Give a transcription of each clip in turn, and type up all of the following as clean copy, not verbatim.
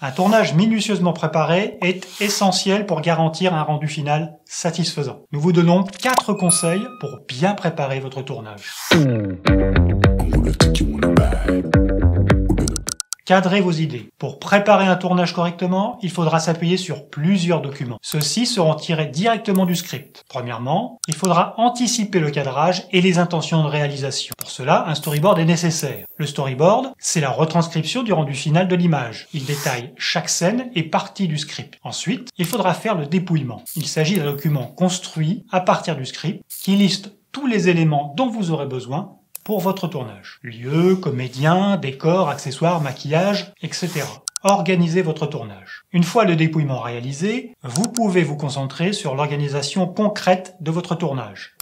Un tournage minutieusement préparé est essentiel pour garantir un rendu final satisfaisant. Nous vous donnons 4 conseils pour bien préparer votre tournage. Cadrez vos idées. Pour préparer un tournage correctement, il faudra s'appuyer sur plusieurs documents. Ceux-ci seront tirés directement du script. Premièrement, il faudra anticiper le cadrage et les intentions de réalisation. Pour cela, un storyboard est nécessaire. Le storyboard, c'est la retranscription du rendu final de l'image. Il détaille chaque scène et partie du script. Ensuite, il faudra faire le dépouillement. Il s'agit d'un document construit à partir du script qui liste tous les éléments dont vous aurez besoin pour votre tournage. Lieux, comédiens, décors, accessoires, maquillage, etc. Organisez votre tournage. Une fois le dépouillement réalisé, vous pouvez vous concentrer sur l'organisation concrète de votre tournage.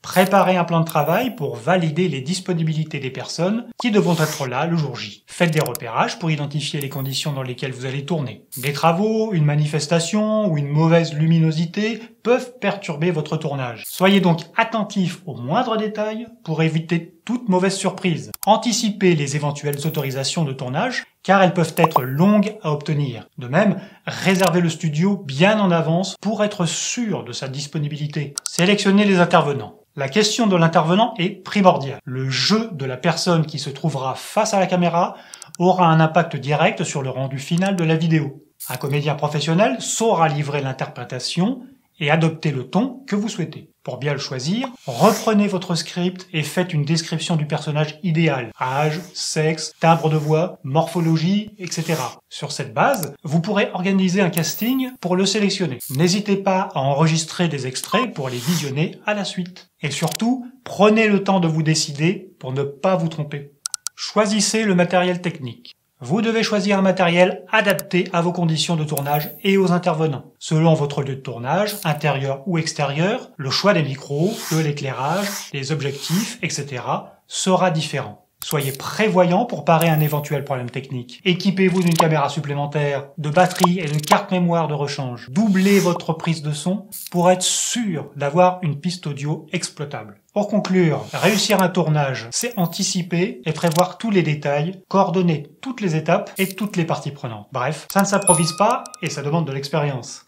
Préparez un plan de travail pour valider les disponibilités des personnes qui devront être là le jour J. Faites des repérages pour identifier les conditions dans lesquelles vous allez tourner. Des travaux, une manifestation ou une mauvaise luminosité peuvent perturber votre tournage. Soyez donc attentifs aux moindres détails pour éviter toute mauvaise surprise. Anticipez les éventuelles autorisations de tournage car elles peuvent être longues à obtenir. De même, réservez le studio bien en avance pour être sûr de sa disponibilité. Sélectionnez les intervenants. La question de l'intervenant est primordiale. Le jeu de la personne qui se trouvera face à la caméra aura un impact direct sur le rendu final de la vidéo. Un comédien professionnel saura livrer l'interprétation et adopter le ton que vous souhaitez. Pour bien le choisir, reprenez votre script et faites une description du personnage idéal. Âge, sexe, timbre de voix, morphologie, etc. Sur cette base, vous pourrez organiser un casting pour le sélectionner. N'hésitez pas à enregistrer des extraits pour les visionner à la suite. Et surtout, prenez le temps de vous décider pour ne pas vous tromper. Choisissez le matériel technique. Vous devez choisir un matériel adapté à vos conditions de tournage et aux intervenants. Selon votre lieu de tournage, intérieur ou extérieur, le choix des micros, de l'éclairage, des objectifs, etc. sera différent. Soyez prévoyant pour parer un éventuel problème technique. Équipez-vous d'une caméra supplémentaire, de batterie et de carte mémoire de rechange. Doublez votre prise de son pour être sûr d'avoir une piste audio exploitable. Pour conclure, réussir un tournage, c'est anticiper et prévoir tous les détails, coordonner toutes les étapes et toutes les parties prenantes. Bref, ça ne s'improvise pas et ça demande de l'expérience.